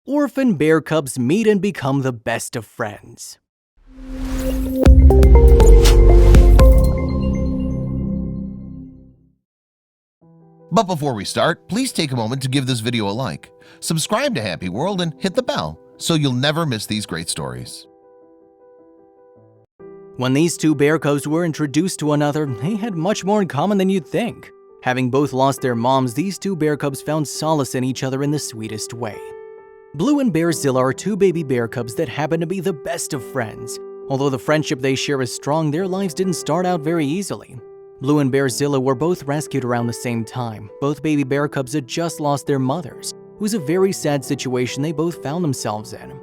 Orphan bear cubs meet and become the best of friends. But before we start, please take a moment to give this video a like, subscribe to Happy World, and hit the bell so you'll never miss these great stories. When these two bear cubs were introduced to one another, they had much more in common than you'd think. Having both lost their moms, these two bear cubs found solace in each other in the sweetest way. Blue and Bearzilla are two baby bear cubs that happen to be the best of friends. Although the friendship they share is strong, their lives didn't start out very easily. Blue and Bearzilla were both rescued around the same time. Both baby bear cubs had just lost their mothers. It was a very sad situation they both found themselves in.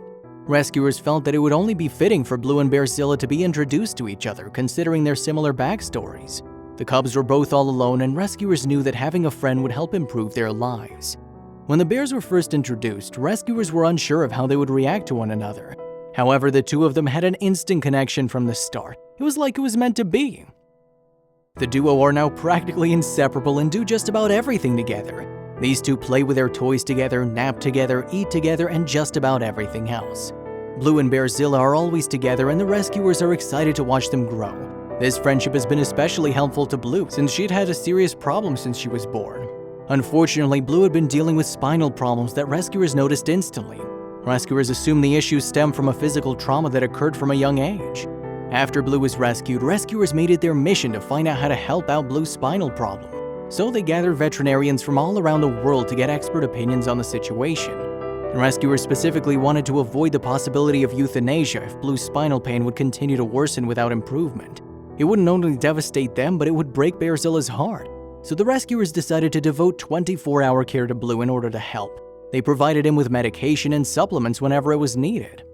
Rescuers felt that it would only be fitting for Blue and Bearzilla to be introduced to each other, considering their similar backstories. The cubs were both all alone, and rescuers knew that having a friend would help improve their lives. When the bears were first introduced, rescuers were unsure of how they would react to one another. However, the two of them had an instant connection from the start. It was like it was meant to be. The duo are now practically inseparable and do just about everything together. These two play with their toys together, nap together, eat together, and just about everything else. Blue and Bearzilla are always together, and the rescuers are excited to watch them grow. This friendship has been especially helpful to Blue since she'd had a serious problem since she was born. Unfortunately, Blue had been dealing with spinal problems that rescuers noticed instantly. Rescuers assumed the issues stemmed from a physical trauma that occurred from a young age. After Blue was rescued, rescuers made it their mission to find out how to help out Blue's spinal problem. So they gathered veterinarians from all around the world to get expert opinions on the situation. And rescuers specifically wanted to avoid the possibility of euthanasia if Blue's spinal pain would continue to worsen without improvement. It wouldn't only devastate them, but it would break Bearzilla's heart. So the rescuers decided to devote 24-hour care to Blue in order to help. They provided him with medication and supplements whenever it was needed.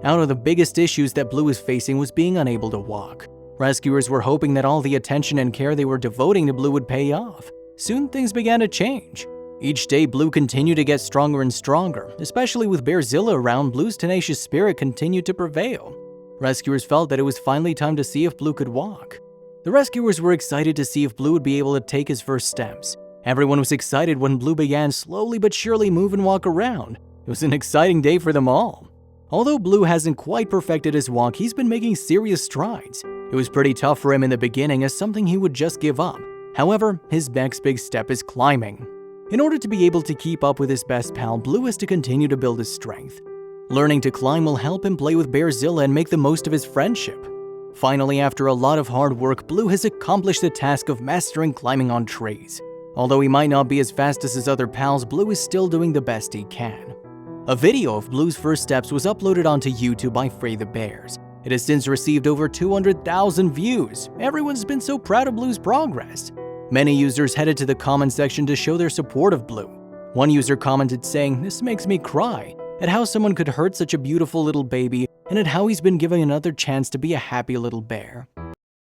Out of the biggest issues that Blue was facing was being unable to walk. Rescuers were hoping that all the attention and care they were devoting to Blue would pay off. Soon things began to change. Each day, Blue continued to get stronger and stronger. Especially with Bearzilla around, Blue's tenacious spirit continued to prevail. Rescuers felt that it was finally time to see if Blue could walk. The rescuers were excited to see if Blue would be able to take his first steps. Everyone was excited when Blue began slowly but surely move and walk around. It was an exciting day for them all. Although Blue hasn't quite perfected his walk, he's been making serious strides. It was pretty tough for him in the beginning as something he would just give up. However, his next big step is climbing. In order to be able to keep up with his best pal, Blue has to continue to build his strength. Learning to climb will help him play with Bearzilla and make the most of his friendship. Finally, after a lot of hard work, Blue has accomplished the task of mastering climbing on trees. Although he might not be as fast as his other pals, Blue is still doing the best he can. A video of Blue's first steps was uploaded onto YouTube by Free the Bears. It has since received over 200,000 views. Everyone's been so proud of Blue's progress. Many users headed to the comment section to show their support of Blue. One user commented saying, "This makes me cry," at how someone could hurt such a beautiful little baby and at how he's been given another chance to be a happy little bear.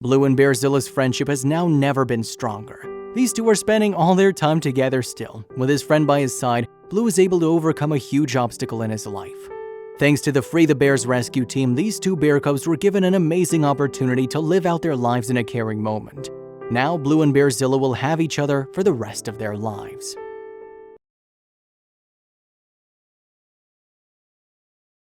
Blue and Bearzilla's friendship has now never been stronger. These two are spending all their time together still. With his friend by his side, Blue is able to overcome a huge obstacle in his life. Thanks to the Free the Bears rescue team, these two bear cubs were given an amazing opportunity to live out their lives in a caring moment. Now, Blue and Bearzilla will have each other for the rest of their lives.